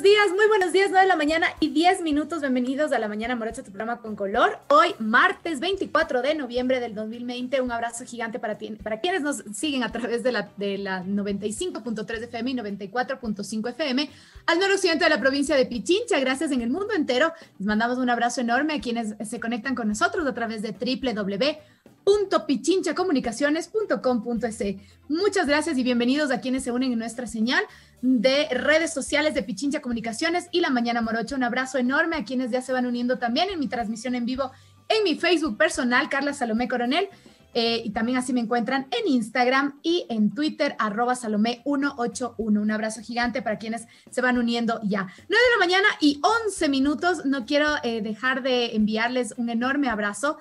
muy buenos días, 9 de la mañana y 10 minutos. Bienvenidos a La Mañana Morocha, tu programa con color. Hoy, martes 24 de noviembre del 2020. Un abrazo gigante para quienes nos siguen a través de la 95.3 FM y 94.5 FM al noroccidente de la provincia de Pichincha. Gracias en el mundo entero. Les mandamos un abrazo enorme a quienes se conectan con nosotros a través de www.pichinchacomunicaciones.com.es. Muchas gracias y bienvenidos a quienes se unen en nuestra señal de redes sociales de Pichincha Comunicaciones y La Mañana Morocha. Un abrazo enorme a quienes ya se van uniendo también en mi transmisión en vivo en mi Facebook personal, Carla Salomé Coronel, y también así me encuentran en Instagram y en Twitter, @Salomé181. Un abrazo gigante para quienes se van uniendo ya. 9 de la mañana y 11 minutos. No quiero dejar de enviarles un enorme abrazo.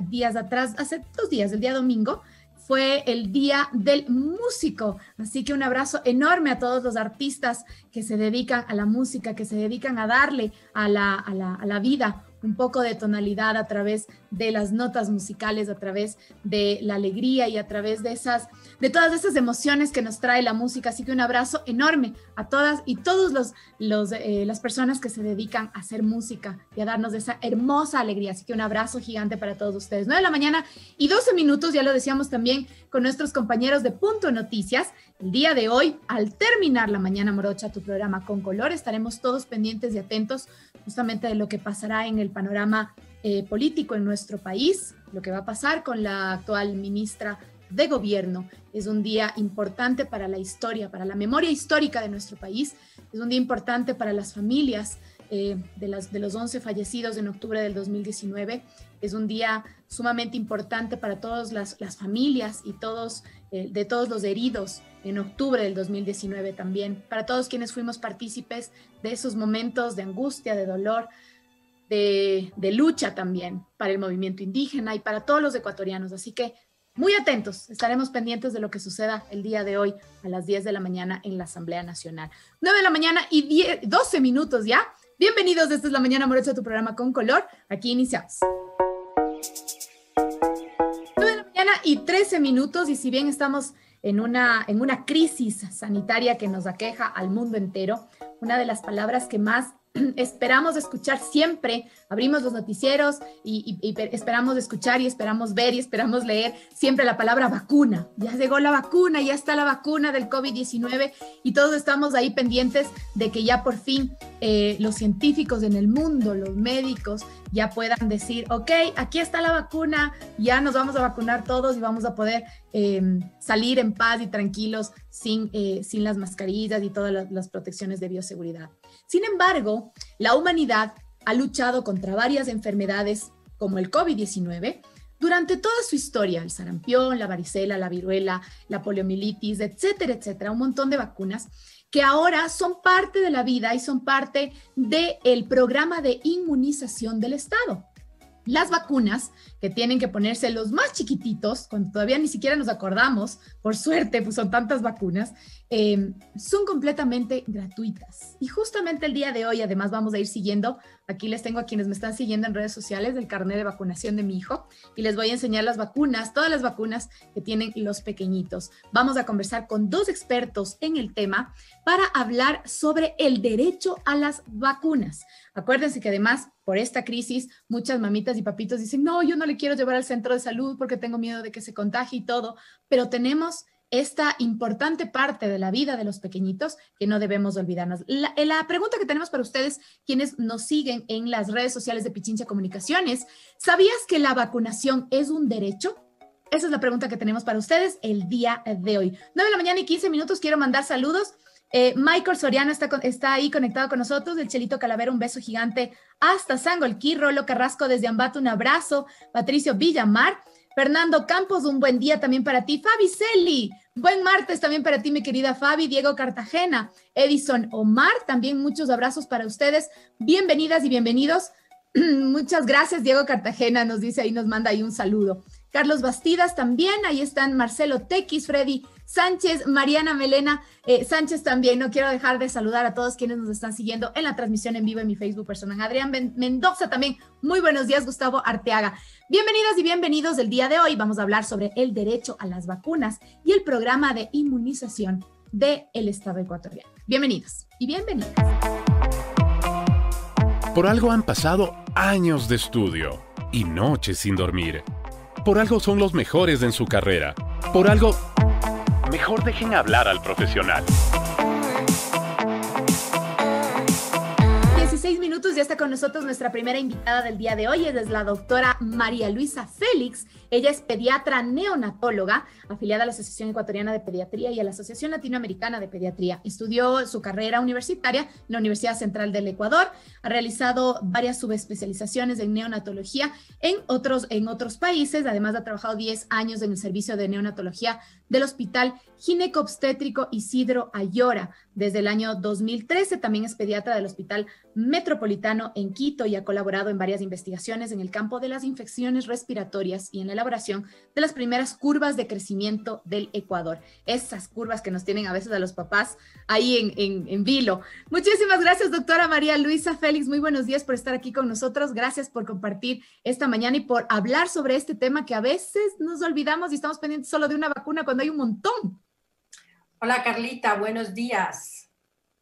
Días atrás, hace 2 días, el día domingo, fue el Día del Músico, así que un abrazo enorme a todos los artistas que se dedican a la música, que se dedican a darle a la vida un poco de tonalidad a través de las notas musicales, a través de la alegría y a través de todas esas emociones que nos trae la música. Así que un abrazo enorme a todas y todos las personas que se dedican a hacer música y a darnos esa hermosa alegría. Así que un abrazo gigante para todos ustedes. 9 de la mañana y 12 minutos, ya lo decíamos también con nuestros compañeros de Punto Noticias. El día de hoy, al terminar La Mañana Morocha, tu programa con color, estaremos todos pendientes y atentos justamente de lo que pasará en el panorama político en nuestro país, lo que va a pasar con la actual ministra de Gobierno. Es un día importante para la historia, para la memoria histórica de nuestro país. Es un día importante para las familias de los 11 fallecidos en octubre del 2019. Es un día sumamente importante para todas las familias y de todos los heridos en octubre del 2019 también, para todos quienes fuimos partícipes de esos momentos de angustia, de dolor, de lucha también para el movimiento indígena y para todos los ecuatorianos. Así que muy atentos, estaremos pendientes de lo que suceda el día de hoy a las 10 de la mañana en la Asamblea Nacional. 9 de la mañana y 12 minutos ya. Bienvenidos, esta es La Mañana Morocha, tu programa con color. Aquí iniciamos. 9 de la mañana y 13 minutos, y si bien estamos en una crisis sanitaria que nos aqueja al mundo entero, una de las palabras que más esperamos escuchar siempre, abrimos los noticieros y esperamos escuchar y esperamos ver y esperamos leer siempre la palabra vacuna. Ya llegó la vacuna, ya está la vacuna del COVID-19 y todos estamos ahí pendientes de que ya por fin los científicos en el mundo, los médicos, ya puedan decir, ok, aquí está la vacuna, ya nos vamos a vacunar todos y vamos a poder salir en paz y tranquilos sin las mascarillas y todas las protecciones de bioseguridad. Sin embargo, la humanidad ha luchado contra varias enfermedades como el COVID-19 durante toda su historia: el sarampión, la varicela, la viruela, la poliomielitis, etcétera, etcétera, un montón de vacunas que ahora son parte de la vida y son parte del programa de inmunización del Estado. Las vacunas que tienen que ponerse los más chiquititos, cuando todavía ni siquiera nos acordamos, por suerte, pues son tantas vacunas, son completamente gratuitas. Y justamente el día de hoy, además, vamos a ir siguiendo, aquí les tengo a quienes me están siguiendo en redes sociales, del carnet de vacunación de mi hijo, y les voy a enseñar las vacunas, todas las vacunas que tienen los pequeñitos. Vamos a conversar con 2 expertos en el tema para hablar sobre el derecho a las vacunas. Acuérdense que además, por esta crisis, muchas mamitas y papitos dicen, no, yo no le quiero llevar al centro de salud porque tengo miedo de que se contagie y todo, pero tenemos esta importante parte de la vida de los pequeñitos que no debemos olvidarnos. La pregunta que tenemos para ustedes, quienes nos siguen en las redes sociales de Pichincha Comunicaciones, ¿sabías que la vacunación es un derecho? Esa es la pregunta que tenemos para ustedes el día de hoy. 9 de la mañana y 15 minutos, quiero mandar saludos. Michael Soriano está ahí conectado con nosotros, el Chelito Calavera, un beso gigante hasta Sangolquí. Rolo Carrasco desde Ambato, un abrazo. Patricio Villamar, Fernando Campos, un buen día también para ti. Fabi Celi, buen martes también para ti, mi querida Fabi. Diego Cartagena, Edison Omar, también muchos abrazos para ustedes. Bienvenidas y bienvenidos. Muchas gracias, Diego Cartagena, nos dice ahí, nos manda ahí un saludo. Carlos Bastidas también, ahí están Marcelo Tequis, Freddy Sánchez, Mariana Melena Sánchez también. No quiero dejar de saludar a todos quienes nos están siguiendo en la transmisión en vivo en mi Facebook personal. Adrián Mendoza también, muy buenos días. Gustavo Arteaga. Bienvenidas y bienvenidos. El día de hoy vamos a hablar sobre el derecho a las vacunas y el programa de inmunización del Estado ecuatoriano. Bienvenidos y bienvenidas. Por algo han pasado años de estudio y noches sin dormir. Por algo son los mejores en su carrera. Por algo, mejor dejen hablar al profesional. 16 minutos, ya está con nosotros nuestra primera invitada del día de hoy. Es la doctora María Luisa Félix. Ella es pediatra neonatóloga, afiliada a la Asociación Ecuatoriana de Pediatría y a la Asociación Latinoamericana de Pediatría. Estudió su carrera universitaria en la Universidad Central del Ecuador. Ha realizado varias subespecializaciones en neonatología en otros países. Además, ha trabajado 10 años en el servicio de neonatología del Hospital Ginecobstétrico Isidro Ayora. Desde el año 2013 también es pediatra del Hospital Metropolitano en Quito y ha colaborado en varias investigaciones en el campo de las infecciones respiratorias y en la elaboración de las primeras curvas de crecimiento del Ecuador. Esas curvas que nos tienen a veces a los papás ahí en vilo. Muchísimas gracias, doctora María Luisa Félix. Muy buenos días por estar aquí con nosotros. Gracias por compartir esta mañana y por hablar sobre este tema que a veces nos olvidamos y estamos pendientes solo de una vacuna cuando hay un montón. Hola Carlita, buenos días.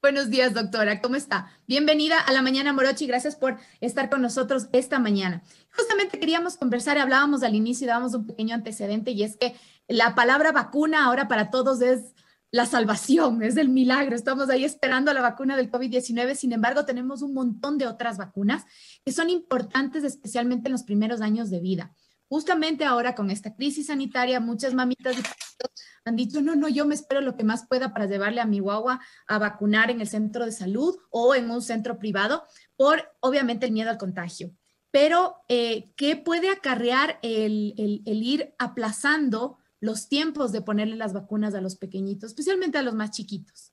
Buenos días, doctora. ¿Cómo está? Bienvenida a La Mañana Morochi. Gracias por estar con nosotros esta mañana. Justamente queríamos conversar, hablábamos al inicio y dábamos un pequeño antecedente, y es que la palabra vacuna ahora para todos es la salvación, es el milagro. Estamos ahí esperando la vacuna del COVID-19. Sin embargo, tenemos un montón de otras vacunas que son importantes, especialmente en los primeros años de vida. Justamente ahora con esta crisis sanitaria, muchas mamitas y papitos han dicho, no, yo me espero lo que más pueda para llevarle a mi guagua a vacunar en el centro de salud o en un centro privado, por obviamente el miedo al contagio. Pero, ¿qué puede acarrear el ir aplazando los tiempos de ponerle las vacunas a los pequeñitos, especialmente a los más chiquitos?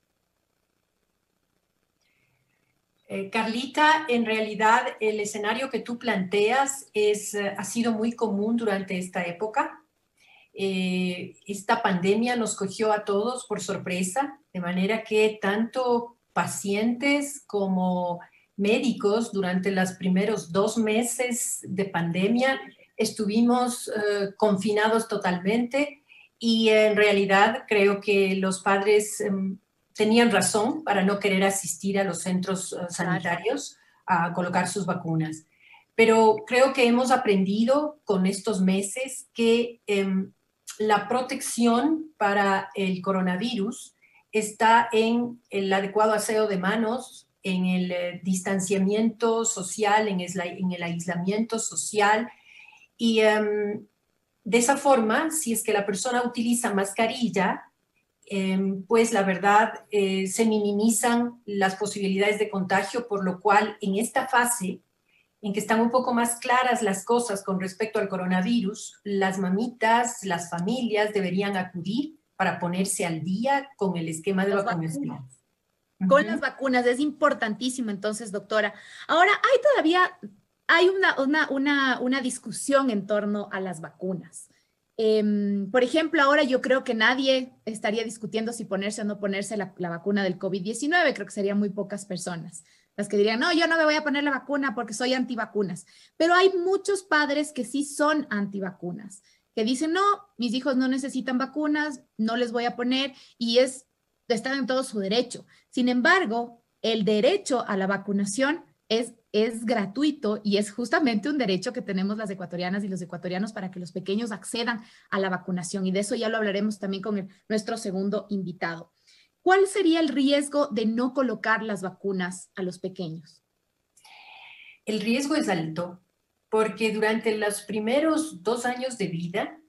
Carlita, en realidad el escenario que tú planteas ha sido muy común durante esta época. Esta pandemia nos cogió a todos por sorpresa, de manera que tanto pacientes como médicos durante los primeros 2 meses de pandemia estuvimos confinados totalmente, y en realidad creo que los padres tenían razón para no querer asistir a los centros sanitarios a colocar sus vacunas. Pero creo que hemos aprendido con estos meses que la protección para el coronavirus está en el adecuado aseo de manos, en el distanciamiento social, en el aislamiento social, y de esa forma, si es que la persona utiliza mascarilla, pues la verdad se minimizan las posibilidades de contagio, por lo cual en esta fase en que están un poco más claras las cosas con respecto al coronavirus, las mamitas, las familias deberían acudir para ponerse al día con el esquema de vacunación. Con las vacunas, es importantísimo entonces, doctora. Ahora, hay una discusión en torno a las vacunas. Por ejemplo, ahora yo creo que nadie estaría discutiendo si ponerse o no ponerse la vacuna del COVID-19. Creo que serían muy pocas personas las que dirían, no, yo no me voy a poner la vacuna porque soy antivacunas. Pero hay muchos padres que sí son antivacunas, que dicen, no, mis hijos no necesitan vacunas, no les voy a poner, y están en todo su derecho. Sin embargo, el derecho a la vacunación es gratuito y es justamente un derecho que tenemos las ecuatorianas y los ecuatorianos para que los pequeños accedan a la vacunación, y de eso ya lo hablaremos también con nuestro segundo invitado. ¿Cuál sería el riesgo de no colocar las vacunas a los pequeños? El riesgo es alto porque durante los primeros 2 años de vida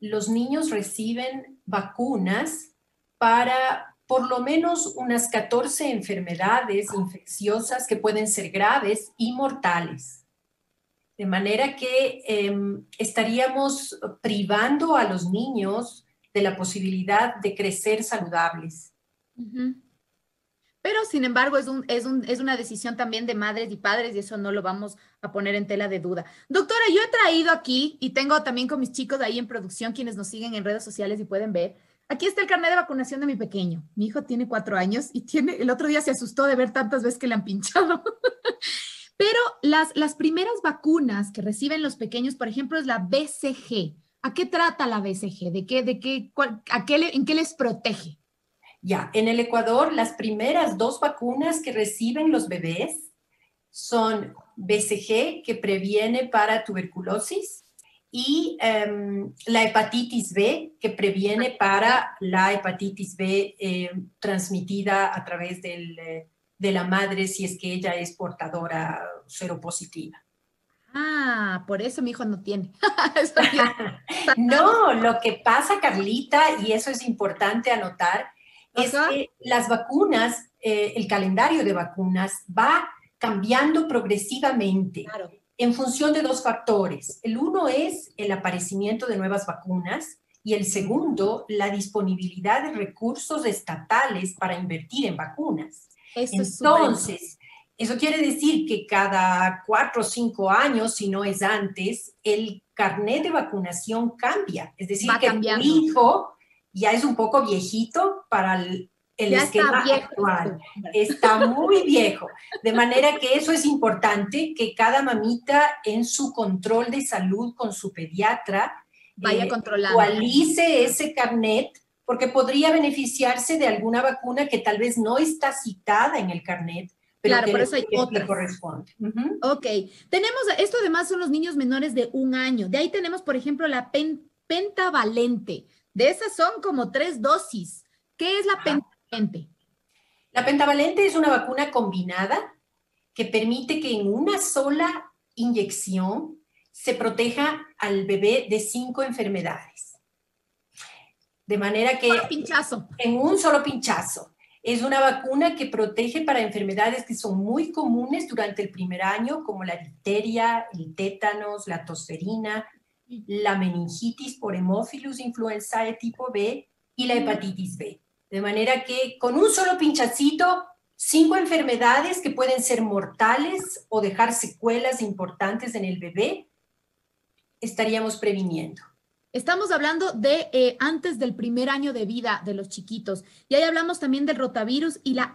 los niños reciben vacunas para por lo menos unas 14 enfermedades infecciosas que pueden ser graves y mortales. De manera que estaríamos privando a los niños de la posibilidad de crecer saludables. Pero, sin embargo, es una decisión también de madres y padres, y eso no lo vamos a poner en tela de duda. Doctora, yo he traído aquí, y tengo también con mis chicos ahí en producción, quienes nos siguen en redes sociales y pueden ver, aquí está el carnet de vacunación de mi pequeño. Mi hijo tiene 4 años y el otro día se asustó de ver tantas veces que le han pinchado. Pero las primeras vacunas que reciben los pequeños, por ejemplo, es la BCG. ¿A qué trata la BCG? ¿En qué les protege? Ya, en el Ecuador, las primeras 2 vacunas que reciben los bebés son BCG, que previene para tuberculosis, y la hepatitis B, que previene para la hepatitis B transmitida a través de la madre si es que ella es portadora seropositiva. Ah, por eso mi hijo no tiene. No, lo que pasa, Carlita, y eso es importante anotar, es Ajá. que las vacunas, el calendario de vacunas va cambiando progresivamente. Claro. En función de dos factores. El uno es el aparecimiento de nuevas vacunas y el segundo, la disponibilidad de recursos estatales para invertir en vacunas. Eso es Entonces, eso quiere decir que cada 4 o 5 años, si no es antes, el carnet de vacunación cambia. Es decir, va que cambiando. tu hijo ya es un poco viejito para el Ya esquema está viejo. actual. Está muy viejo. De manera que eso es importante, que cada mamita en su control de salud con su pediatra vaya controlando. actualice ese carnet, porque podría beneficiarse de alguna vacuna que tal vez no está citada en el carnet, pero claro, que por eso hay otras. le corresponde. Ok. Tenemos, esto además son los niños menores de 1 año. De ahí tenemos, por ejemplo, la pentavalente. De esas son como 3 dosis. ¿Qué es la pentavalente? La pentavalente es una vacuna combinada que permite que en una sola inyección se proteja al bebé de 5 enfermedades. De manera que pinchazo. En un solo pinchazo. Es una vacuna que protege para enfermedades que son muy comunes durante el primer año, como la difteria, el tétanos, la tosferina, la meningitis por Haemophilus influenzae tipo B y la hepatitis B. De manera que con un solo pinchacito, 5 enfermedades que pueden ser mortales o dejar secuelas importantes en el bebé, estaríamos previniendo. Estamos hablando de antes del primer año de vida de los chiquitos. Y ahí hablamos también del rotavirus y la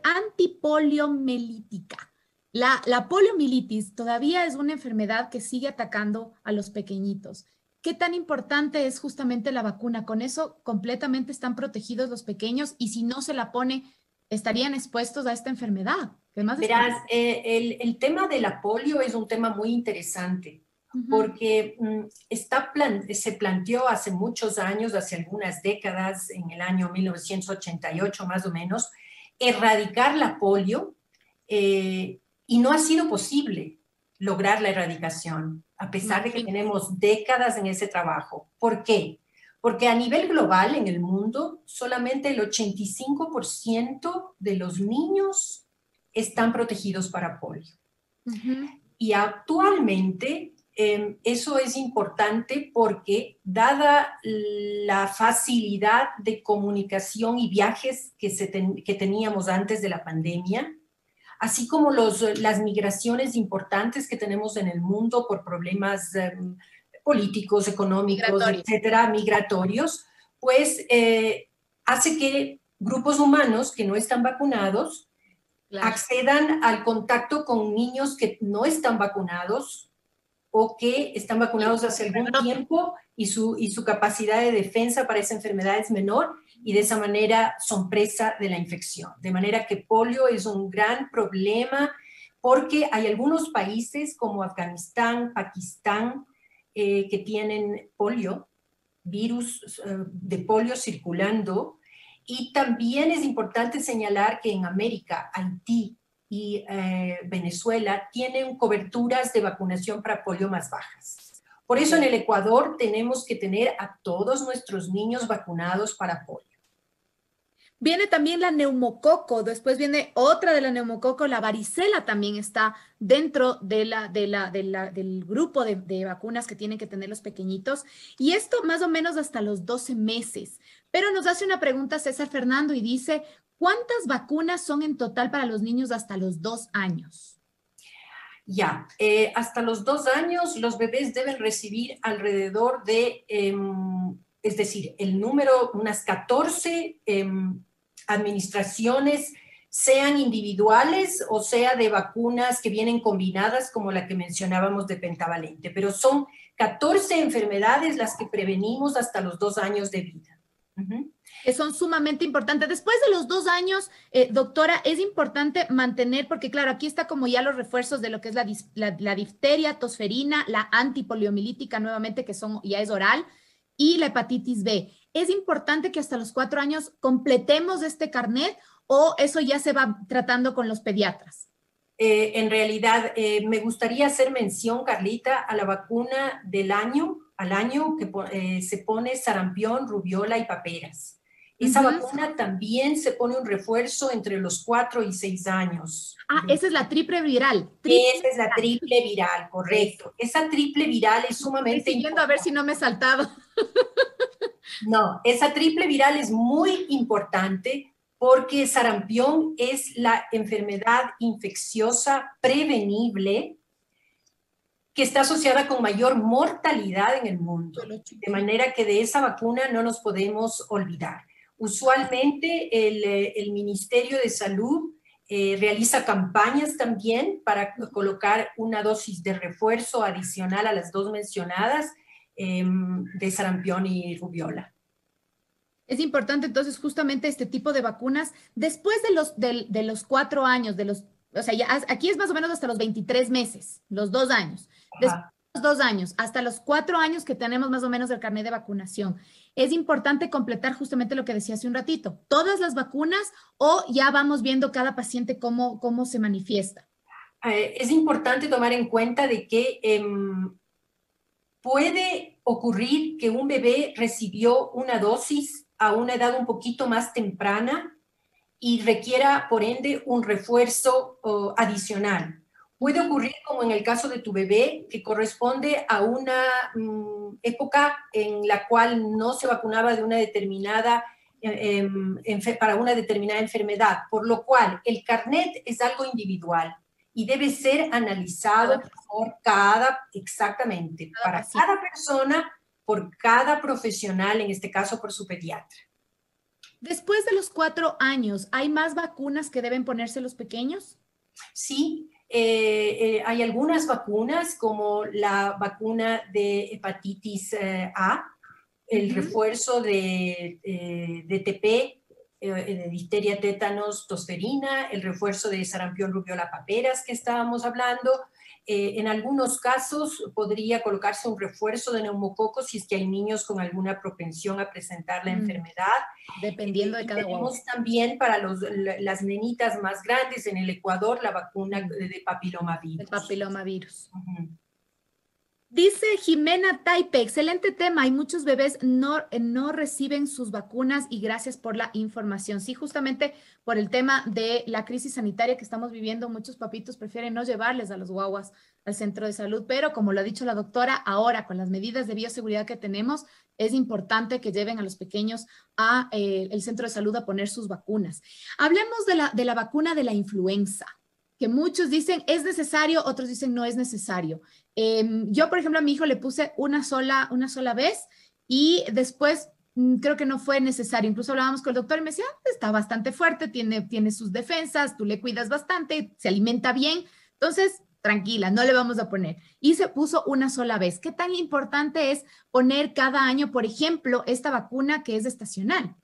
antipoliomielítica. La poliomielitis todavía es una enfermedad que sigue atacando a los pequeñitos. ¿Qué tan importante es justamente la vacuna? Con eso completamente están protegidos los pequeños y si no se la pone, estarían expuestos a esta enfermedad. Verás, el tema de la polio es un tema muy interesante. Porque se planteó hace muchos años, hace algunas décadas, en el año 1988 más o menos, erradicar la polio y no ha sido posible lograr la erradicación, a pesar de que tenemos décadas en ese trabajo. ¿Por qué? Porque a nivel global en el mundo, solamente el 85% de los niños están protegidos para polio. Y actualmente eso es importante porque dada la facilidad de comunicación y viajes que teníamos antes de la pandemia, así como las migraciones importantes que tenemos en el mundo por problemas políticos, económicos, etcétera, migratorios, pues hace que grupos humanos que no están vacunados accedan al contacto con niños que no están vacunados o que están vacunados hace algún tiempo y su capacidad de defensa para esa enfermedad es menor y de esa manera son presa de la infección. De manera que polio es un gran problema porque hay algunos países como Afganistán, Pakistán, que tienen polio, virus de polio circulando. Y también es importante señalar que en América, Haití y Venezuela tienen coberturas de vacunación para polio más bajas. Por eso en el Ecuador tenemos que tener a todos nuestros niños vacunados para polio. Viene también la neumococo, después viene otra de la neumococo, la varicela también está dentro del grupo de vacunas que tienen que tener los pequeñitos. Y esto más o menos hasta los 12 meses. Pero nos hace una pregunta César Fernando y dice, ¿cuántas vacunas son en total para los niños hasta los 2 años? Ya, hasta los 2 años los bebés deben recibir alrededor de, es decir, el número, unas 14 administraciones, sean individuales o sea de vacunas que vienen combinadas como la que mencionábamos de pentavalente, pero son 14 enfermedades las que prevenimos hasta los 2 años de vida. Que son sumamente importantes. Después de los 2 años, doctora, es importante mantener, porque claro, aquí está como ya los refuerzos de lo que es la difteria, tosferina, la antipoliomielítica nuevamente, que son, ya es oral, y la hepatitis B. ¿Es importante que hasta los 4 años completemos este carnet o eso ya se va tratando con los pediatras? En realidad, me gustaría hacer mención, Carlita, a la vacuna al año que se pone sarampión, rubiola y paperas. Esa vacuna también se pone un refuerzo entre los 4 y 6 años. Ah, esa es la triple viral. Esa es la triple viral, correcto. Esa triple viral es sumamente Estoy siguiendo a ver si no me he saltado. No, esa triple viral es muy importante porque sarampión es la enfermedad infecciosa prevenible que está asociada con mayor mortalidad en el mundo. De manera que de esa vacuna no nos podemos olvidar. Usualmente el Ministerio de Salud realiza campañas también para colocar una dosis de refuerzo adicional a las 2 mencionadas de sarampión y rubiola. Es importante entonces justamente este tipo de vacunas después de los 4 años, o sea, ya, aquí es más o menos hasta los 23 meses, los 2 años. Después de los 2 años, hasta los 4 años que tenemos más o menos el carnet de vacunación. Es importante completar justamente lo que decía hace un ratito, todas las vacunas o ya vamos viendo cada paciente cómo se manifiesta. Es importante tomar en cuenta de que puede ocurrir que un bebé recibió una dosis a una edad un poquito más temprana y requiera, por ende, un refuerzo adicional. Puede ocurrir, como en el caso de tu bebé, que corresponde a una época en la cual no se vacunaba de una determinada, para una determinada enfermedad, por lo cual el carnet es algo individual y debe ser analizado por exactamente, para cada persona, por cada profesional, en este caso por su pediatra. Después de los 4 años, ¿hay más vacunas que deben ponerse los pequeños? Sí, hay algunas vacunas como la vacuna de hepatitis A, el refuerzo de TP, de difteria, tétanos, tosferina, el refuerzo de sarampión, rubiola, paperas que estábamos hablando. En algunos casos podría colocarse un refuerzo de neumococos si es que hay niños con alguna propensión a presentar la enfermedad. Dependiendo de cada uno. Tenemos también para las nenitas más grandes en el Ecuador la vacuna de papilomavirus. El papilomavirus. Dice Jimena Taipe, excelente tema, hay muchos bebés no reciben sus vacunas y gracias por la información. Sí, justamente por el tema de la crisis sanitaria que estamos viviendo, muchos papitos prefieren no llevarles a los guaguas al centro de salud, pero como lo ha dicho la doctora, ahora con las medidas de bioseguridad que tenemos, es importante que lleven a los pequeños a el centro de salud a poner sus vacunas. Hablemos de la vacuna de la influenza, que muchos dicen es necesario, otros dicen no es necesario. Yo, por ejemplo, a mi hijo le puse una sola vez y después creo que no fue necesario. Incluso hablábamos con el doctor y me decía, está bastante fuerte, tiene sus defensas, tú le cuidas bastante, se alimenta bien, entonces tranquila, no le vamos a poner. Y se puso una sola vez. ¿Qué tan importante es poner cada año, por ejemplo, esta vacuna que es estacional?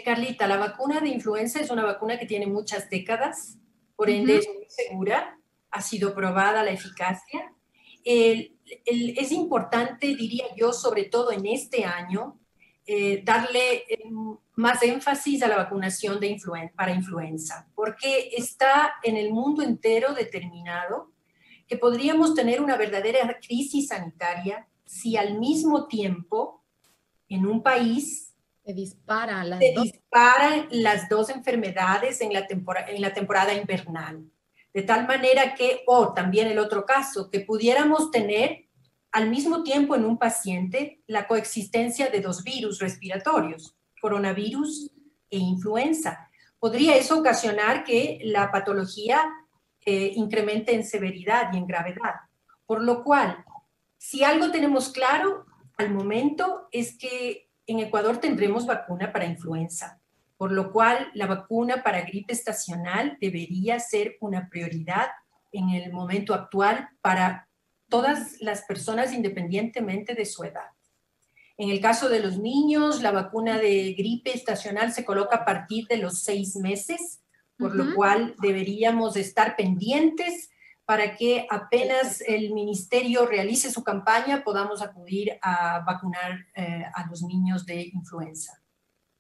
Carlita, la vacuna de influenza es una vacuna que tiene muchas décadas, por ende es muy segura, ha sido probada la eficacia. Es importante, diría yo, sobre todo en este año, darle más énfasis a la vacunación para influenza, porque está en el mundo entero determinado que podríamos tener una verdadera crisis sanitaria si al mismo tiempo en un país se disparan las dos enfermedades en la temporada invernal. De tal manera que, o también el otro caso, que pudiéramos tener al mismo tiempo en un paciente la coexistencia de 2 virus respiratorios, coronavirus e influenza. Podría eso ocasionar que la patología incremente en severidad y en gravedad. Por lo cual, si algo tenemos claro al momento es que en Ecuador tendremos vacuna para influenza, por lo cual la vacuna para gripe estacional debería ser una prioridad en el momento actual para todas las personas independientemente de su edad. En el caso de los niños, la vacuna de gripe estacional se coloca a partir de los 6 meses, por lo cual deberíamos estar pendientes para que apenas el ministerio realice su campaña podamos acudir a vacunar a los niños de influenza.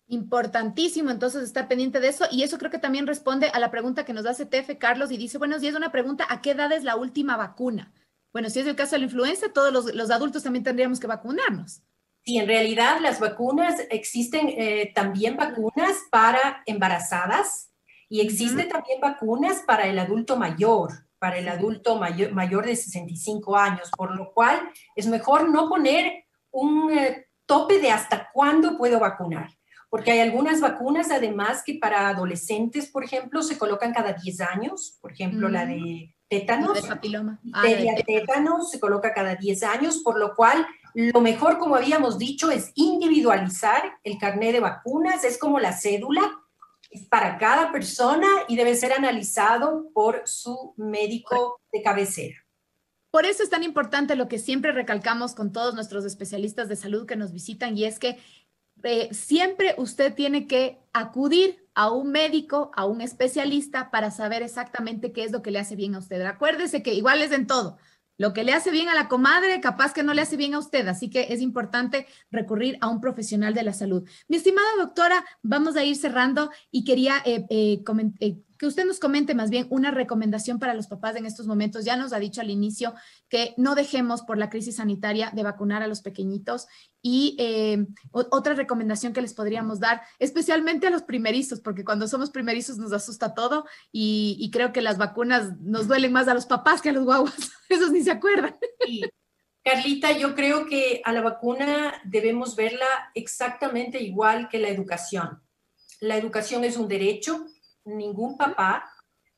Importantísimo, entonces, estar pendiente de eso, y eso creo que también responde a la pregunta que nos hace TF Carlos y dice, bueno, si es una pregunta, ¿a qué edad es la última vacuna? Bueno, si es el caso de la influenza, todos los adultos también tendríamos que vacunarnos. Sí, en realidad las vacunas, existen también vacunas para embarazadas y existen también vacunas para el adulto mayor, mayor de 65 años, por lo cual es mejor no poner un tope de hasta cuándo puedo vacunar. Porque hay algunas vacunas, además, que para adolescentes, por ejemplo, se colocan cada 10 años. Por ejemplo, la de tétanos. La de papiloma. Tétanos se coloca cada 10 años, por lo cual lo mejor, como habíamos dicho, es individualizar el carnet de vacunas. Es como la cédula, es para cada persona y debe ser analizado por su médico de cabecera. Por eso es tan importante lo que siempre recalcamos con todos nuestros especialistas de salud que nos visitan, y es que siempre usted tiene que acudir a un médico, a un especialista para saber exactamente qué es lo que le hace bien a usted. Acuérdese que igual es en todo. Lo que le hace bien a la comadre, capaz que no le hace bien a usted. Así que es importante recurrir a un profesional de la salud. Mi estimada doctora, vamos a ir cerrando y quería que usted nos comente más bien una recomendación para los papás en estos momentos. Ya nos ha dicho al inicio que no dejemos por la crisis sanitaria de vacunar a los pequeñitos, y otra recomendación que les podríamos dar, especialmente a los primerizos, porque cuando somos primerizos nos asusta todo, y creo que las vacunas nos duelen más a los papás que a los guaguas. Esos ni se acuerdan. Sí. Carlita, yo creo que a la vacuna debemos verla exactamente igual que la educación. La educación es un derecho. Ningún papá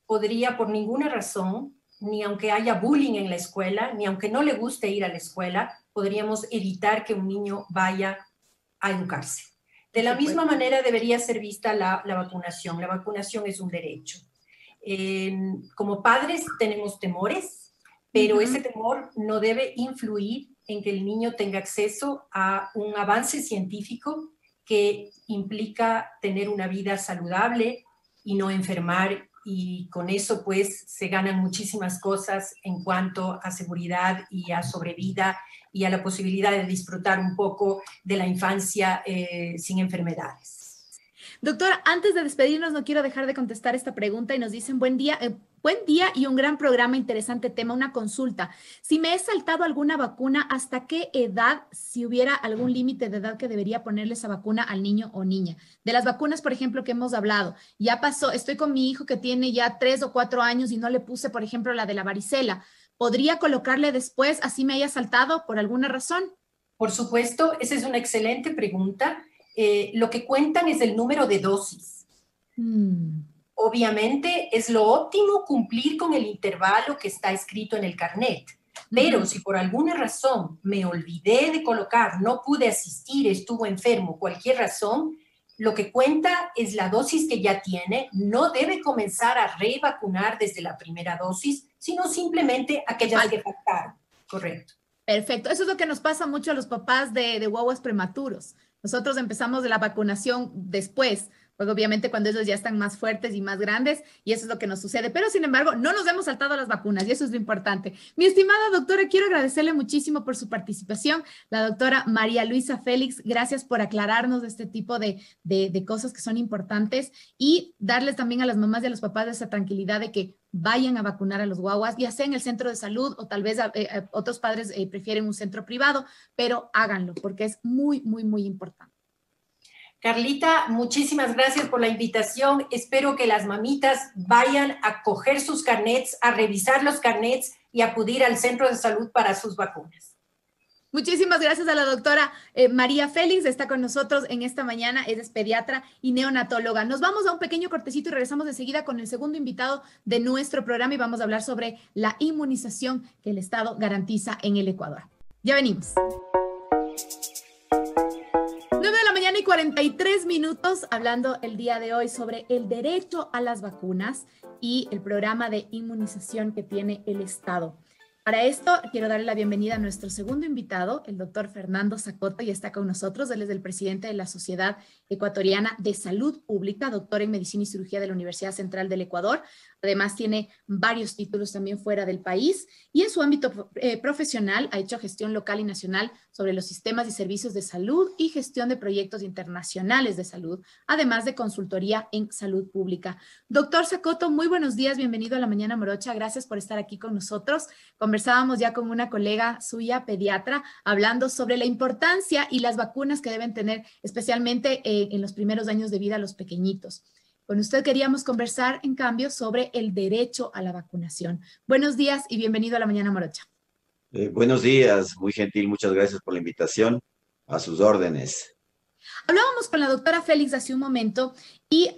podría, por ninguna razón, ni aunque haya bullying en la escuela, ni aunque no le guste ir a la escuela, podríamos evitar que un niño vaya a educarse. De la misma manera debería ser vista la vacunación. La vacunación es un derecho. Como padres tenemos temores, pero ese temor no debe influir en que el niño tenga acceso a un avance científico que implica tener una vida saludable y no enfermar, y con eso pues se ganan muchísimas cosas en cuanto a seguridad y a sobrevida y a la posibilidad de disfrutar un poco de la infancia sin enfermedades. Doctora, antes de despedirnos, no quiero dejar de contestar esta pregunta, y nos dicen buen día y un gran programa, interesante tema, una consulta. Si me he saltado alguna vacuna, ¿hasta qué edad, si hubiera algún límite de edad que debería ponerle esa vacuna al niño o niña? De las vacunas, por ejemplo, que hemos hablado, ya pasó, estoy con mi hijo que tiene ya 3 o 4 años y no le puse, por ejemplo, la de la varicela. ¿Podría colocarle después, así me haya saltado por alguna razón? Por supuesto, esa es una excelente pregunta. Lo que cuentan es el número de dosis. Obviamente es lo óptimo cumplir con el intervalo que está escrito en el carnet, pero si por alguna razón me olvidé de colocar, no pude asistir, estuvo enfermo, cualquier razón, lo que cuenta es la dosis que ya tiene. No debe comenzar a revacunar desde la primera dosis, sino simplemente aquellas que faltaron. Correcto. Perfecto. Eso es lo que nos pasa mucho a los papás de guaguas prematuros. Nosotros empezamos de la vacunación después, pues obviamente cuando ellos ya están más fuertes y más grandes, y eso es lo que nos sucede. Pero sin embargo, no nos hemos saltado las vacunas, y eso es lo importante. Mi estimada doctora, quiero agradecerle muchísimo por su participación. La doctora María Luisa Félix, gracias por aclararnos este tipo de cosas que son importantes, y darles también a las mamás y a los papás esa tranquilidad de que vayan a vacunar a los guaguas, ya sea en el centro de salud, o tal vez otros padres prefieren un centro privado, pero háganlo porque es muy, muy, muy importante. Carlita, muchísimas gracias por la invitación. Espero que las mamitas vayan a coger sus carnets, a revisar los carnets y acudir al centro de salud para sus vacunas. Muchísimas gracias a la doctora María Félix, está con nosotros en esta mañana, es pediatra y neonatóloga. Nos vamos a un pequeño cortecito y regresamos enseguida con el segundo invitado de nuestro programa, y vamos a hablar sobre la inmunización que el Estado garantiza en el Ecuador. Ya venimos. 9:43 hablando el día de hoy sobre el derecho a las vacunas y el programa de inmunización que tiene el Estado. Para esto, quiero darle la bienvenida a nuestro segundo invitado, el doctor Fernando Zacoto, y está con nosotros. Él es el presidente de la Sociedad Ecuatoriana de Salud Pública, doctor en Medicina y Cirugía de la Universidad Central del Ecuador. Además, tiene varios títulos también fuera del país y en su ámbito profesional ha hecho gestión local y nacional sobre los sistemas y servicios de salud y gestión de proyectos internacionales de salud, además de consultoría en salud pública. Doctor Zacoto, muy buenos días, bienvenido a La Mañana Morocha. Gracias por estar aquí con nosotros. Conversábamos ya con una colega suya, pediatra, hablando sobre la importancia y las vacunas que deben tener, especialmente en los primeros años de vida, los pequeñitos. Con usted queríamos conversar, en cambio, sobre el derecho a la vacunación. Buenos días y bienvenido a La Mañana Morocha. Buenos días, muy gentil, muchas gracias por la invitación. A sus órdenes. Hablábamos con la doctora Félix hace un momento y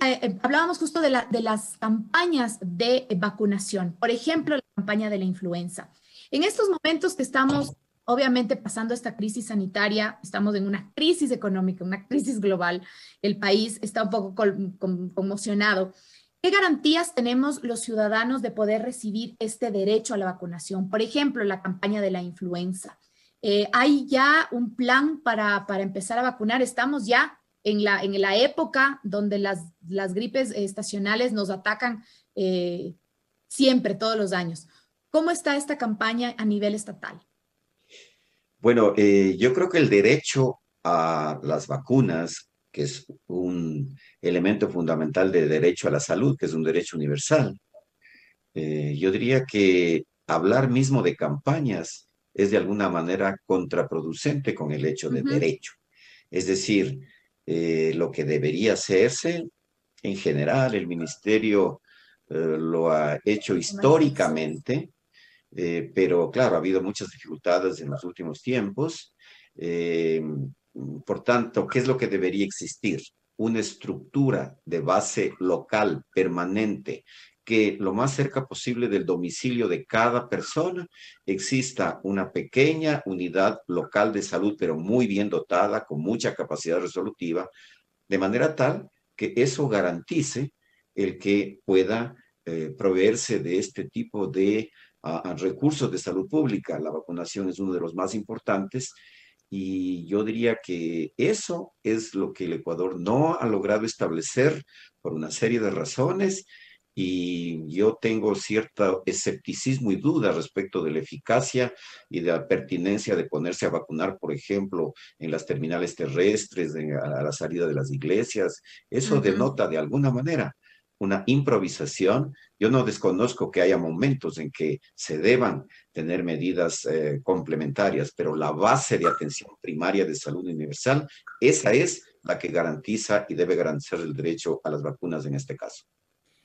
hablábamos justo de las campañas de vacunación. Por ejemplo, la campaña de la influenza. En estos momentos que estamos obviamente pasando esta crisis sanitaria, estamos en una crisis económica, una crisis global, el país está un poco conmocionado. ¿Qué garantías tenemos los ciudadanos de poder recibir este derecho a la vacunación? Por ejemplo, la campaña de la influenza. ¿Hay ya un plan para empezar a vacunar? Estamos ya en la época donde las gripes estacionales nos atacan siempre, todos los años. ¿Cómo está esta campaña a nivel estatal? Bueno, yo creo que el derecho a las vacunas, que es un elemento fundamental de derecho a la salud, que es un derecho universal, yo diría que hablar mismo de campañas es de alguna manera contraproducente con el hecho de derecho. Es decir, lo que debería hacerse, en general, el ministerio lo ha hecho históricamente, pero claro, ha habido muchas dificultades en los últimos tiempos. Por tanto, ¿qué es lo que debería existir? Una estructura de base local, permanente, que lo más cerca posible del domicilio de cada persona exista una pequeña unidad local de salud, pero muy bien dotada, con mucha capacidad resolutiva, de manera tal que eso garantice el que pueda proveerse de este tipo de recursos de salud pública. La vacunación es uno de los más importantes y yo diría que eso es lo que el Ecuador no ha logrado establecer por una serie de razones. Y yo tengo cierto escepticismo y duda respecto de la eficacia y de la pertinencia de ponerse a vacunar, por ejemplo, en las terminales terrestres, a la salida de las iglesias. Eso denota de alguna manera una improvisación. Yo no desconozco que haya momentos en que se deban tener medidas complementarias, pero la base de atención primaria de salud universal, esa es la que garantiza y debe garantizar el derecho a las vacunas en este caso.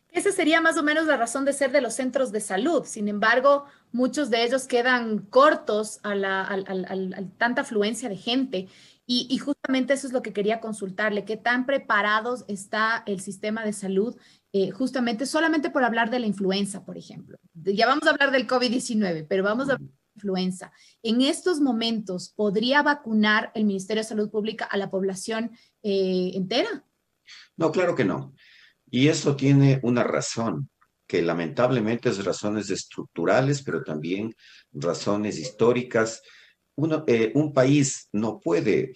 Esa sería más o menos la razón de ser de los centros de salud. Sin embargo, muchos de ellos quedan cortos a tanta afluencia de gente. Y justamente eso es lo que quería consultarle. ¿Qué tan preparados está el sistema de salud? Justamente solamente por hablar de la influenza, por ejemplo. Ya vamos a hablar del COVID-19, pero vamos a hablar de la influenza. En estos momentos, ¿podría vacunar el Ministerio de Salud Pública a la población entera? No, claro que no. Y eso tiene una razón, que lamentablemente es razones estructurales, pero también razones históricas. Un país no puede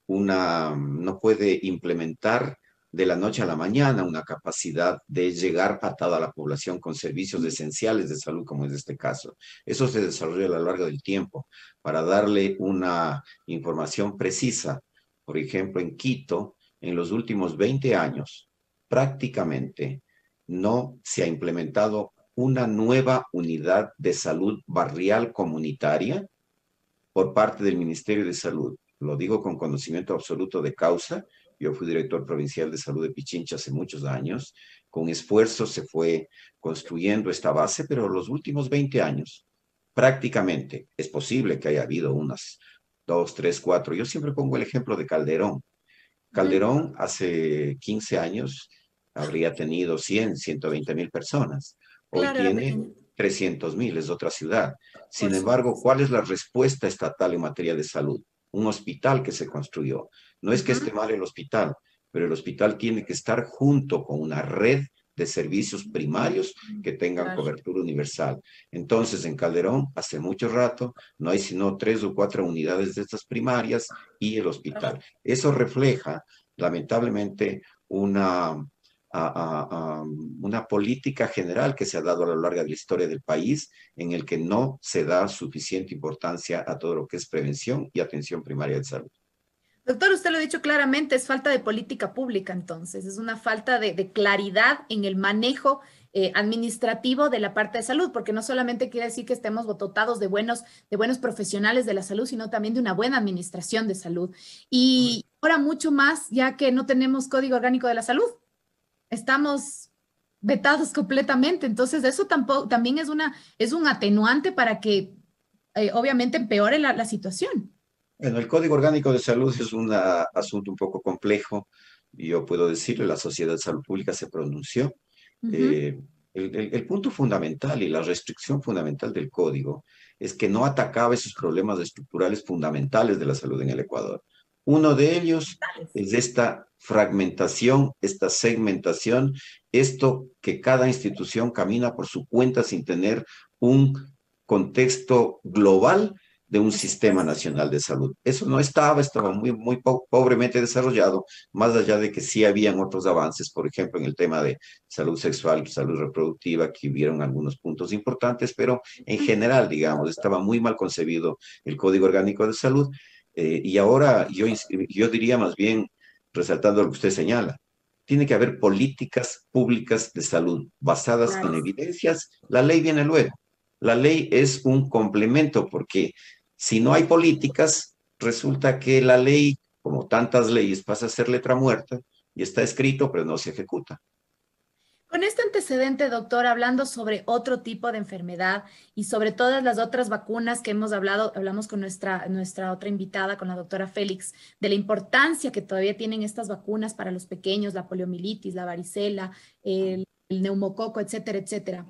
no puede implementar de la noche a la mañana una capacidad de llegar a toda la población con servicios esenciales de salud, como es este caso. Eso se desarrolla a lo largo del tiempo. Para darle una información precisa, por ejemplo, en Quito, en los últimos 20 años, prácticamente no se ha implementado una nueva unidad de salud barrial comunitaria por parte del Ministerio de Salud. Lo digo con conocimiento absoluto de causa. Yo fui director provincial de salud de Pichincha hace muchos años. Con esfuerzo se fue construyendo esta base, pero los últimos 20 años, prácticamente, es posible que haya habido unas 2, 3, 4. Yo siempre pongo el ejemplo de Calderón. Calderón hace 15 años habría tenido 100, 120,000 personas. Hoy Claro, tiene 300,000, es otra ciudad. Sin embargo, ¿cuál es la respuesta estatal en materia de salud? Un hospital que se construyó. No es que esté mal el hospital, pero el hospital tiene que estar junto con una red de servicios primarios que tengan cobertura universal. Entonces, en Calderón, hace mucho rato, no hay sino 3 o 4 unidades de estas primarias y el hospital. Eso refleja, lamentablemente, una política general que se ha dado a lo largo de la historia del país, en el que no se da suficiente importancia a todo lo que es prevención y atención primaria de salud. Doctor, usted lo ha dicho claramente, es falta de política pública entonces, es una falta de claridad en el manejo administrativo de la parte de salud, porque no solamente quiere decir que estemos dotados de buenos profesionales de la salud, sino también de una buena administración de salud. Y ahora mucho más, ya que no tenemos Código Orgánico de la Salud, estamos vetados completamente, entonces eso también es un atenuante para que obviamente empeore la situación. Bueno, el Código Orgánico de Salud es un asunto un poco complejo. Yo puedo decirle, la Sociedad de Salud Pública se pronunció. El punto fundamental y la restricción fundamental del código es que no atacaba esos problemas estructurales fundamentales de la salud en el Ecuador. Uno de ellos es esta fragmentación, esta segmentación, esto que cada institución camina por su cuenta sin tener un contexto global de un sistema nacional de salud. Eso no estaba muy pobremente desarrollado, más allá de que sí habían otros avances, por ejemplo, en el tema de salud sexual y salud reproductiva, que hubieron algunos puntos importantes, pero en general, digamos, estaba muy mal concebido el Código Orgánico de Salud, y ahora yo diría más bien, resaltando lo que usted señala, tiene que haber políticas públicas de salud basadas en evidencias. La ley viene luego. La ley es un complemento porque si no hay políticas, resulta que la ley, como tantas leyes, pasa a ser letra muerta y está escrito, pero no se ejecuta. Con este antecedente, doctor, hablando sobre otro tipo de enfermedad y sobre todas las otras vacunas que hablamos con nuestra otra invitada, con la doctora Félix, de la importancia que todavía tienen estas vacunas para los pequeños, la poliomielitis, la varicela, el neumococo, etcétera, etcétera.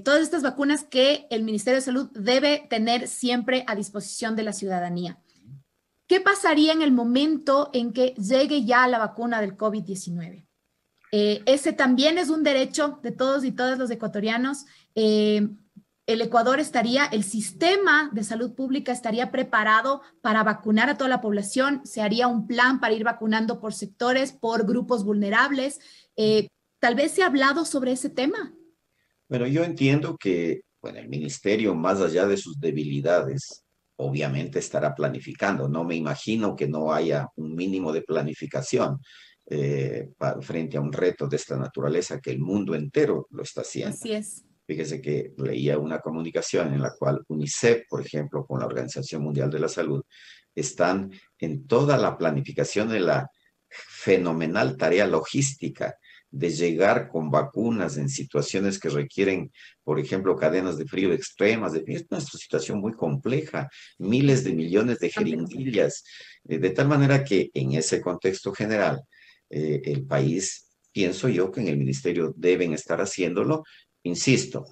Todas estas vacunas que el Ministerio de Salud debe tener siempre a disposición de la ciudadanía. ¿Qué pasaría en el momento en que llegue ya la vacuna del COVID-19? Ese también es un derecho de todos y todas los ecuatorianos. El Ecuador el sistema de salud pública estaría preparado para vacunar a toda la población. Se haría un plan para ir vacunando por sectores, por grupos vulnerables. Tal vez se ha hablado sobre ese tema. Bueno, yo entiendo que, bueno, el ministerio, más allá de sus debilidades, obviamente estará planificando. No me imagino que no haya un mínimo de planificación frente a un reto de esta naturaleza que el mundo entero lo está haciendo. Así es. Fíjese que leía una comunicación en la cual UNICEF, por ejemplo, con la Organización Mundial de la Salud, están en toda la planificación de la fenomenal tarea logística de llegar con vacunas en situaciones que requieren, por ejemplo, cadenas de frío extremas. Es una situación muy compleja, miles de millones de jeringuillas, de tal manera que en ese contexto general, el país, pienso yo que en el ministerio deben estar haciéndolo. Insisto,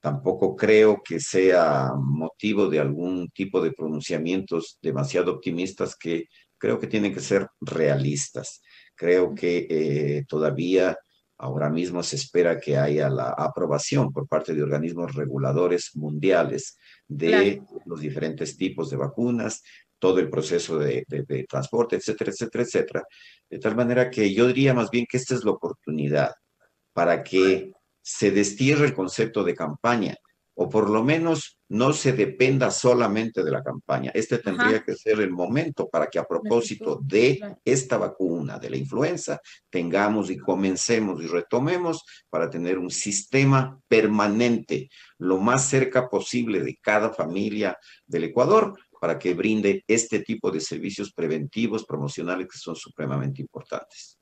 tampoco creo que sea motivo de algún tipo de pronunciamientos demasiado optimistas, que creo que tienen que ser realistas. Creo que todavía ahora mismo se espera que haya la aprobación por parte de organismos reguladores mundiales de los diferentes tipos de vacunas, todo el proceso de transporte, etcétera, etcétera, etcétera. De tal manera que yo diría más bien que esta es la oportunidad para que se destierre el concepto de campaña, o por lo menos no se dependa solamente de la campaña. Este tendría que ser el momento para que, a propósito de esta vacuna, de la influenza, tengamos y comencemos y retomemos para tener un sistema permanente, lo más cerca posible de cada familia del Ecuador, para que brinde este tipo de servicios preventivos, promocionales, que son supremamente importantes.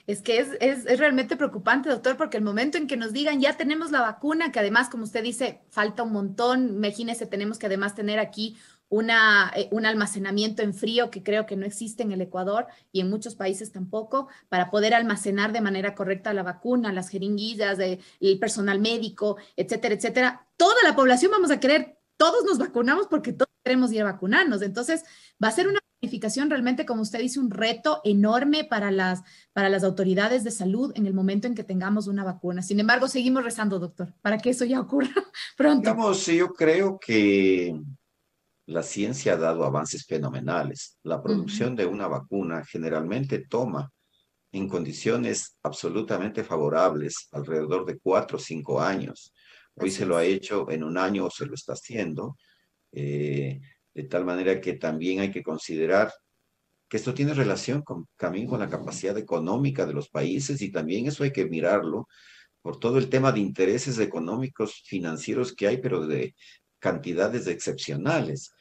Es que es realmente preocupante, doctor, porque el momento en que nos digan ya tenemos la vacuna, que además, como usted dice, falta un montón, imagínese, tenemos que además tener aquí un almacenamiento en frío que creo que no existe en el Ecuador y en muchos países tampoco, para poder almacenar de manera correcta la vacuna, las jeringuillas, el personal médico, etcétera, etcétera. Toda la población vamos a querer, todos nos vacunamos porque todos queremos ir a vacunarnos. Entonces, va a ser una planificación realmente, como usted dice, un reto enorme para las autoridades de salud en el momento en que tengamos una vacuna. Sin embargo, seguimos rezando, doctor, para que eso ya ocurra pronto. Digamos, yo creo que la ciencia ha dado avances fenomenales. La Ujú. producción de una vacuna generalmente toma en condiciones absolutamente favorables alrededor de 4 o 5 años. Hoy Así se lo ha es. hecho en un año o se lo está haciendo, de tal manera que también hay que considerar que esto tiene relación también con la capacidad económica de los países y también eso hay que mirarlo por todo el tema de intereses económicos financieros que hay, pero de cantidades excepcionales.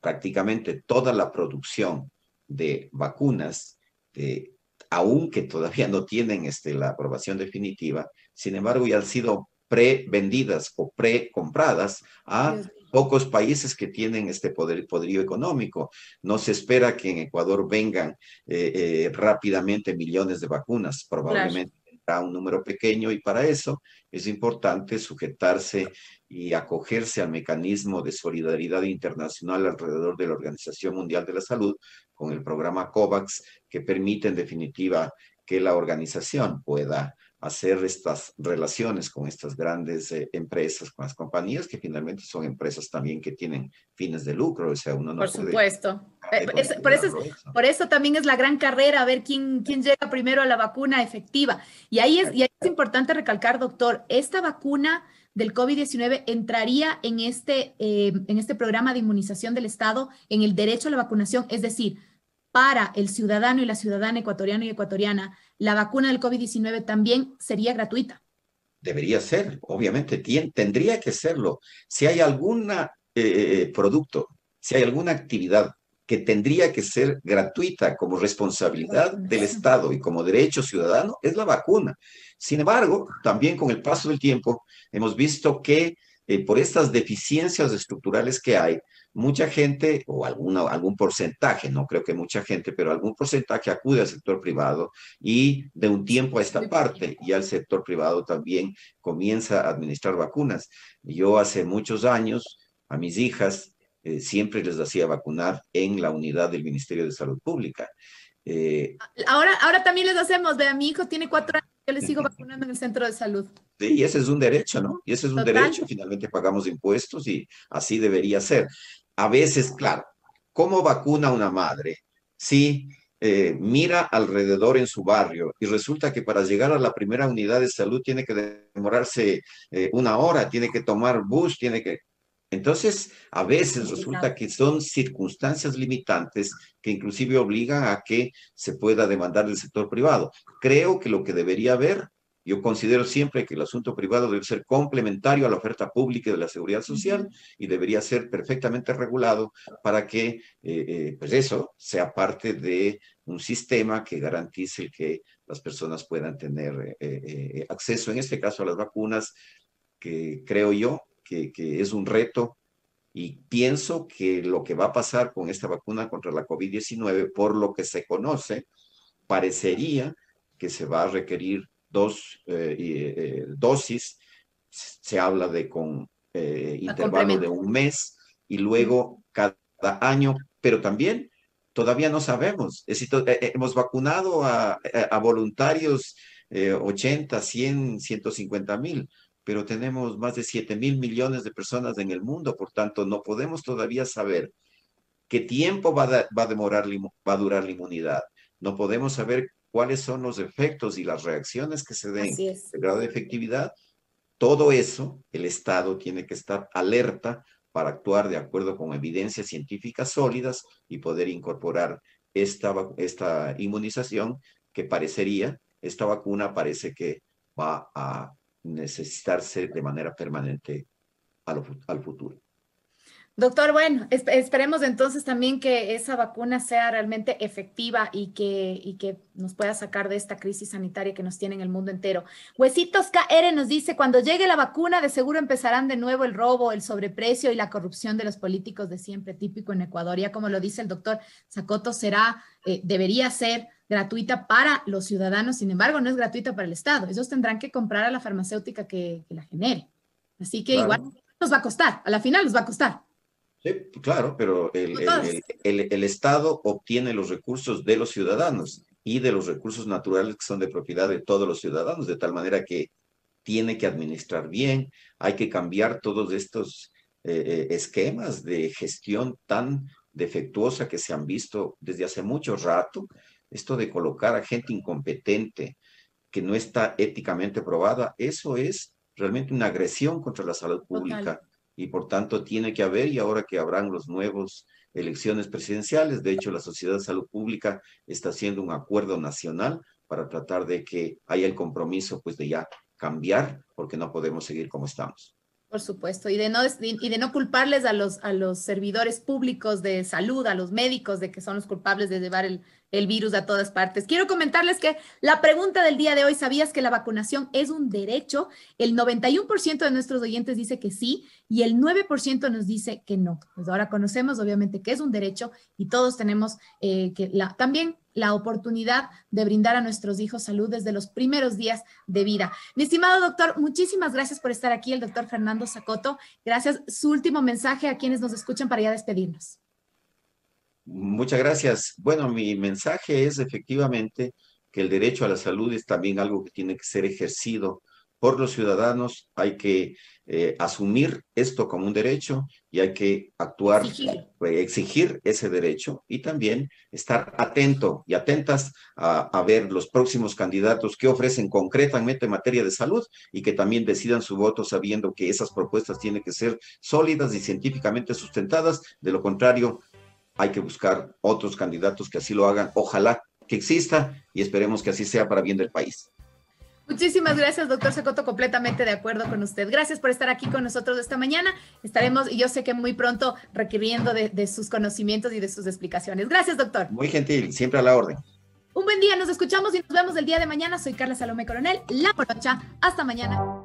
Prácticamente toda la producción de vacunas, eh, aunque todavía no tienen la aprobación definitiva, sin embargo ya han sido pre-vendidas o pre-compradas a Dios mío. pocos países que tienen este poderío económico. No se espera que en Ecuador vengan rápidamente millones de vacunas, Claro. probablemente a un número pequeño y para eso es importante sujetarse y acogerse al mecanismo de solidaridad internacional alrededor de la Organización Mundial de la Salud con el programa COVAX que permite en definitiva que la organización pueda hacer estas relaciones con estas grandes empresas, con las compañías que finalmente son empresas también que tienen fines de lucro, o sea, uno no Por puede supuesto. considerarlo eso. Por eso también es la gran carrera, a ver quién llega primero a la vacuna efectiva. Y ahí es importante recalcar, doctor, esta vacuna del COVID-19 entraría en este programa de inmunización del Estado, en el derecho a la vacunación, es decir, para el ciudadano y la ciudadana ecuatoriano y ecuatoriana, la vacuna del COVID-19 también sería gratuita. Debería ser, obviamente, tendría que serlo. Si hay algún producto, si hay alguna actividad que tendría que ser gratuita como La responsabilidad del vacunación. Estado y como derecho ciudadano, es la vacuna. Sin embargo, también con el paso del tiempo, hemos visto que por estas deficiencias estructurales que hay, mucha gente, o algún porcentaje, no creo que mucha gente, pero algún porcentaje acude al sector privado y de un tiempo a esta parte, ya el sector privado también comienza a administrar vacunas. Yo hace muchos años a mis hijas siempre les hacía vacunar en la unidad del Ministerio de Salud Pública. Eh, Ahora también les hacemos, ve, mi hijo tiene 4 años, yo le sigo vacunando en el centro de salud. sí, y ese es un derecho, ¿no? Y ese es un Total. derecho, finalmente pagamos impuestos y así debería ser. A veces, claro, ¿cómo vacuna una madre? Si mira alrededor en su barrio y resulta que para llegar a la primera unidad de salud tiene que demorarse 1 hora, tiene que tomar bus, tiene que... Entonces, a veces resulta Complicado. que son circunstancias limitantes que inclusive obligan a que se pueda demandar del sector privado. Creo que lo que debería haber, yo considero siempre que el asunto privado debe ser complementario a la oferta pública de la seguridad social Ujú. y debería ser perfectamente regulado para que, pues eso, sea parte de un sistema que garantice que las personas puedan tener acceso, en este caso, a las vacunas, que creo yo que es un reto y pienso que lo que va a pasar con esta vacuna contra la COVID-19, por lo que se conoce, parecería que se va a requerir dos dosis. Se habla de con A intervalo de complemento. 1 mes y luego cada año, pero también todavía no sabemos. Es decir, hemos vacunado a voluntarios 80, 100, 150 mil, pero tenemos más de 7.000 millones de personas en el mundo, por tanto, no podemos todavía saber qué tiempo va a demorar, va a durar la inmunidad. No podemos saber cuáles son los efectos y las reacciones que se den, Así es. el grado de efectividad. Todo eso, el Estado tiene que estar alerta para actuar de acuerdo con evidencias científicas sólidas y poder incorporar esta inmunización que parecería, esta vacuna parece que va a necesitarse de manera permanente al futuro. Doctor, bueno, esperemos entonces también que esa vacuna sea realmente efectiva y que nos pueda sacar de esta crisis sanitaria que nos tiene en el mundo entero. Huesitos KR nos dice, cuando llegue la vacuna, de seguro empezarán de nuevo el robo, el sobreprecio y la corrupción de los políticos de siempre, típico en Ecuador. Ya como lo dice el doctor Zacoto, debería ser gratuita para los ciudadanos, sin embargo, no es gratuita para el Estado. Ellos tendrán que comprar a la farmacéutica que la genere. Así que igual Claro. nos va a costar, a la final nos va a costar. Claro, pero el Estado obtiene los recursos de los ciudadanos y de los recursos naturales que son de propiedad de todos los ciudadanos, de tal manera que tiene que administrar bien, hay que cambiar todos estos esquemas de gestión tan defectuosa que se han visto desde hace mucho rato, esto de colocar a gente incompetente que no está éticamente probada, eso es realmente una agresión contra la salud pública. Total. Y por tanto tiene que haber, y ahora que habrán los nuevos elecciones presidenciales, de hecho la Sociedad de Salud Pública está haciendo un acuerdo nacional para tratar de que haya el compromiso pues de ya cambiar, porque no podemos seguir como estamos. Por supuesto, y de no culparles a los servidores públicos de salud, a los médicos, de que son los culpables de llevar el virus a todas partes. Quiero comentarles que la pregunta del día de hoy, ¿sabías que la vacunación es un derecho? El 91% de nuestros oyentes dice que sí y el 9% nos dice que no. Pues ahora conocemos obviamente que es un derecho y todos tenemos también la oportunidad de brindar a nuestros hijos salud desde los primeros días de vida. Mi estimado doctor, muchísimas gracias por estar aquí, el doctor Fernando Sacoto. Gracias. Su último mensaje a quienes nos escuchan para ya despedirnos. Muchas gracias. Bueno, mi mensaje es efectivamente que el derecho a la salud es también algo que tiene que ser ejercido por los ciudadanos. Hay que asumir esto como un derecho y hay que actuar, exigir ese derecho y también estar atento y atentas a ver los próximos candidatos que ofrecen concretamente en materia de salud y que también decidan su voto sabiendo que esas propuestas tienen que ser sólidas y científicamente sustentadas. De lo contrario, hay que buscar otros candidatos que así lo hagan. Ojalá que exista y esperemos que así sea para bien del país. Muchísimas gracias, doctor Sacoto, completamente de acuerdo con usted. Gracias por estar aquí con nosotros esta mañana. Estaremos, y yo sé que muy pronto, requiriendo de sus conocimientos y de sus explicaciones. Gracias, doctor. Muy gentil, siempre a la orden. Un buen día, nos escuchamos y nos vemos el día de mañana. Soy Carla Salomé Coronel, La Morocha. Hasta mañana.